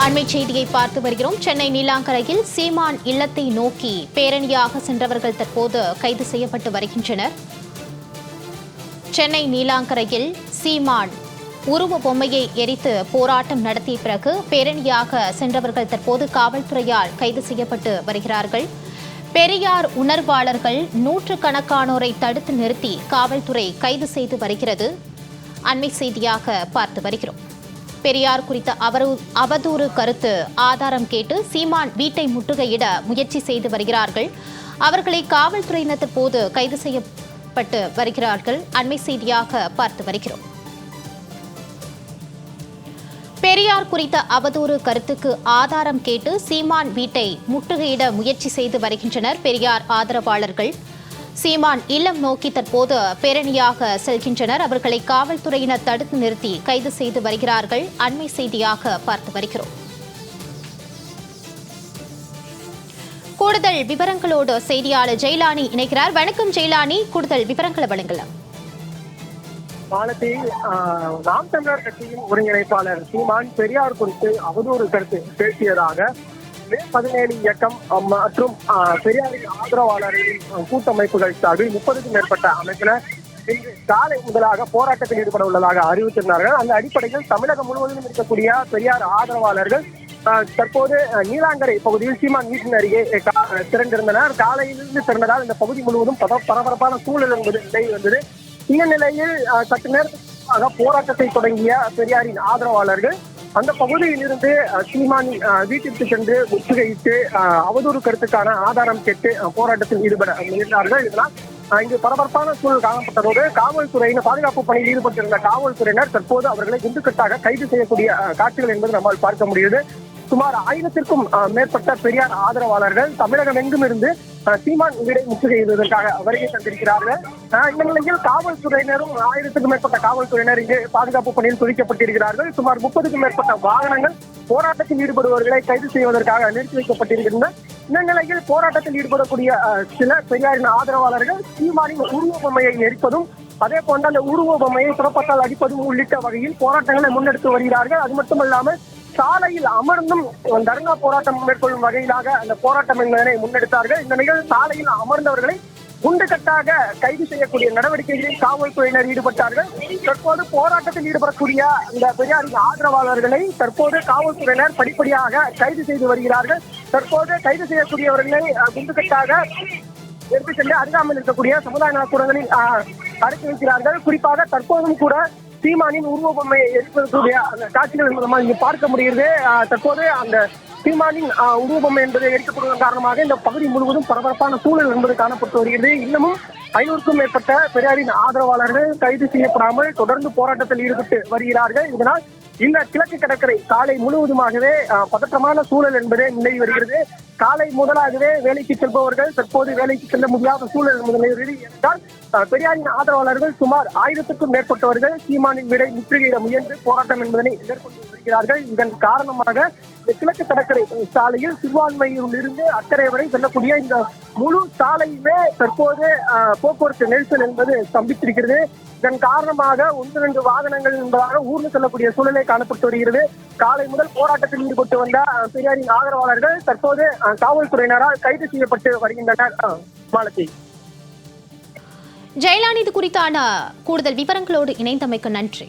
அண்மை செய்தியை பார்த்து வருகிறோம். சென்னை நீலாங்கரையில் சீமான் இல்லத்தை நோக்கி பேரணியாக சென்றவர்கள் தற்போது கைது செய்யப்பட்டு வருகின்றனர். சென்னை நீலாங்கரையில் சீமான் உருவ பொம்மையை எரித்து போராட்டம் நடத்திய பிறகு பேரணியாக சென்றவர்கள் தற்போது காவல்துறையால் கைது செய்யப்பட்டு வருகிறார்கள். பெரியார் உணர்வாளர்கள் நூற்றுக்கணக்கானோரை தடுத்து நிறுத்தி காவல்துறை கைது செய்து வருகிறது. அண்மை செய்தியாக பார்த்து வருகிறோம். பெரியார் குறித்த அவதூறு கருத்து ஆதாரம் கேட்டு சீமான் வீட்டை முற்றுகையிட முயற்சி செய்து வருகிறார்கள். அவர்களை காவல்துறையினர் தற்போது கைது செய்யப்பட்டு வருகிறார்கள். அண்மை செய்தியாக பார்த்து வருகிறோம். பெரியார் குறித்த அவதூறு கருத்துக்கு ஆதாரம் கேட்டு சீமான் வீட்டை முற்றுகையிட முயற்சி செய்து வருகின்றனர் பெரியார் ஆதரவாளர்கள். சீமான் இல்லம் நோக்கி தற்போது பேரணியாக செல்கின்றனர். அவர்களை காவல்துறையினர் தடுத்து நிறுத்தி கைது செய்து வருகிறார்கள். அண்மை செய்தியாக பார்த்து வருகிறோம். கூடுதல் விவரங்களோடு செய்தியாளர் ஜெயலானி இணைகிறார். வணக்கம் ஜெயலானி, கூடுதல் விவரங்களை வழங்கலாம். மாலத்தில் நாம் தமிழர் கட்சியின் ஒருங்கிணைப்பாளர் சீமான் பெரியார் குறித்து அவதூறு கருத்து பேசியதாக மே 17 இயக்கம் மற்றும் பெரியாரின் ஆதரவாளர்களின் கூட்டமைப்புகள் சார்பில் 30க்கும் மேற்பட்ட அமைப்பினர் இன்று காலை முதலாக போராட்டத்தில் ஈடுபட உள்ளதாக அறிவித்திருந்தார்கள். அந்த அடிப்படையில் தமிழகம் முழுவதும் இருக்கக்கூடிய பெரியார் ஆதரவாளர்கள் தற்போது நீலாங்கரை பகுதியில் சீமான் வீட்டின் அருகே திரண்டிருந்தனர். காலையிலிருந்து திறந்ததால் இந்த பகுதி முழுவதும் பரபரப்பான சூழல் என்பது நிலை வந்தது. இந்த நிலையில் சற்று நேரமாக போராட்டத்தை தொடங்கிய பெரியாரின் ஆதரவாளர்கள் அந்த பகுதியில் இருந்து சீமானின் வீட்டிற்கு சென்று முற்றுகையிட்டு அவதூறு கருத்துக்கான ஆதாரம் கேட்டு போராட்டத்தில் ஈடுபட முயன்றார்கள். இதனால் இங்கு பரபரப்பான சூழல் காணப்பட்டதோடு காவல்துறையினர் பாதுகாப்பு பணியில் ஈடுபட்டிருந்த காவல்துறையினர் தற்போது அவர்களை குண்டுக்கட்டாக கைது செய்யக்கூடிய காட்சிகள் என்பது நம்மால் பார்க்க முடியுது. சுமார் 1000க்கும் மேற்பட்ட பெரியார் ஆதரவாளர்கள் தமிழகம் எங்கும் இருந்து சீமான் வீடை முற்றுகையிடுவதற்காக வருகை தந்திருக்கிறார்கள். இந்த நிலையில் காவல்துறையினரும் 1000க்கும் மேற்பட்ட காவல்துறையினர் இங்கு பாதுகாப்பு பணியில் குவிக்கப்பட்டிருக்கிறார்கள். சுமார் 30க்கும் மேற்பட்ட வாகனங்கள் போராட்டத்தில் ஈடுபடுபவர்களை கைது செய்வதற்காக நிறுத்தி வைக்கப்பட்டிருக்கின்றன. இந்த நிலையில் போராட்டத்தில் ஈடுபடக்கூடிய சில பெரியாரின் ஆதரவாளர்கள் சீமானின் உருவ பொம்மையை எரிப்பதும் அதே போன்ற அந்த உருவ பொம்மையை துறப்பத்தால் அடிப்பதும் உள்ளிட்ட வகையில் போராட்டங்களை முன்னெடுத்து வருகிறார்கள். அது மட்டுமல்லாமல் சாலையில் அமர்ந்தும் தர்ணா போராட்டம் மேற்கொள்ளும் வகையிலாக அந்த போராட்டம் என்பதனை முன்னெடுத்தார்கள். இந்த நிகழ்வு சாலையில் அமர்ந்தவர்களை குண்டுகட்டாக கைது செய்யக்கூடிய நடவடிக்கைகளில் காவல்துறையினர் ஈடுபட்டார்கள். தற்போது போராட்டத்தில் ஈடுபடக்கூடிய இந்த பெரியாரின் ஆதரவாளர்களை தற்போது காவல்துறையினர் படிப்படியாக கைது செய்து வருகிறார்கள். தற்போது கைது செய்யக்கூடியவர்களை குண்டுகட்டாக எடுத்து சென்று அருகாமையில் இருக்கக்கூடிய சமுதாய நலக்கூடங்களில் அடைத்து வைக்கிறார்கள். குறிப்பாக தற்போதும் கூட சீமானின் உருவ பொம்மையை எரிப்பதற்குரிய அந்த காட்சிகள் மூலமாக இங்கு பார்க்க முடிகிறது. தற்போது அந்த சீமானின் உருவ பொம்மை என்பதை எரிக்கப்படுவதன் காரணமாக இந்த பகுதி முழுவதும் பரபரப்பான சூழல் என்பது காணப்பட்டு வருகிறது. இன்னமும் 500க்கும் மேற்பட்ட பெரியாரின் ஆதரவாளர்கள் கைது செய்யப்படாமல் தொடர்ந்து போராட்டத்தில் ஈடுபட்டு வருகிறார்கள். இதனால் இந்த கிழக்கு கடற்கரை காலை முழுவதுமாகவே பதற்றமான சூழல் என்பதே நிலவி வருகிறது. காலை முதலாகவே வேலைக்கு செல்பவர்கள் தற்போது வேலைக்கு செல்ல முடியாத சூழல் என்பது நிலவுகிறது. என்றால் பெரியாரின் ஆதரவாளர்கள் சுமார் 1000க்கும் மேற்பட்டவர்கள் சீமானின் வீடை முற்றுகையிட முயன்று போராட்டம் என்பதனை எதிர்கொண்டு வருகிறார்கள். இதன் காரணமாக இந்த கிழக்கு கடற்கரை சாலையில் சிறுபான்மையில் இருந்து அக்கறை வரை செல்லக்கூடிய இந்த முழு சாலையுமே தற்போது போக்குவரத்து நெரிசல் என்பது ஸ்தம்பித்திருக்கிறது. இதன் காரணமாக 1-2 வாகனங்கள் என்பதாக ஊர்ந்து செல்லக்கூடிய சூழலை காணப்பட்டு வருகிறது. காலை முதல் போராட்டத்தில் ஈடுபட்டு வந்த பெரியாரின் ஆதரவாளர்கள் தற்போது காவல்துறையினரால் கைது செய்யப்பட்டு வருகின்றனர். மாலதி, ஜெயலானி, இது குறித்தான கூடுதல் விவரங்களோடு இணைந்தமைக்கு நன்றி.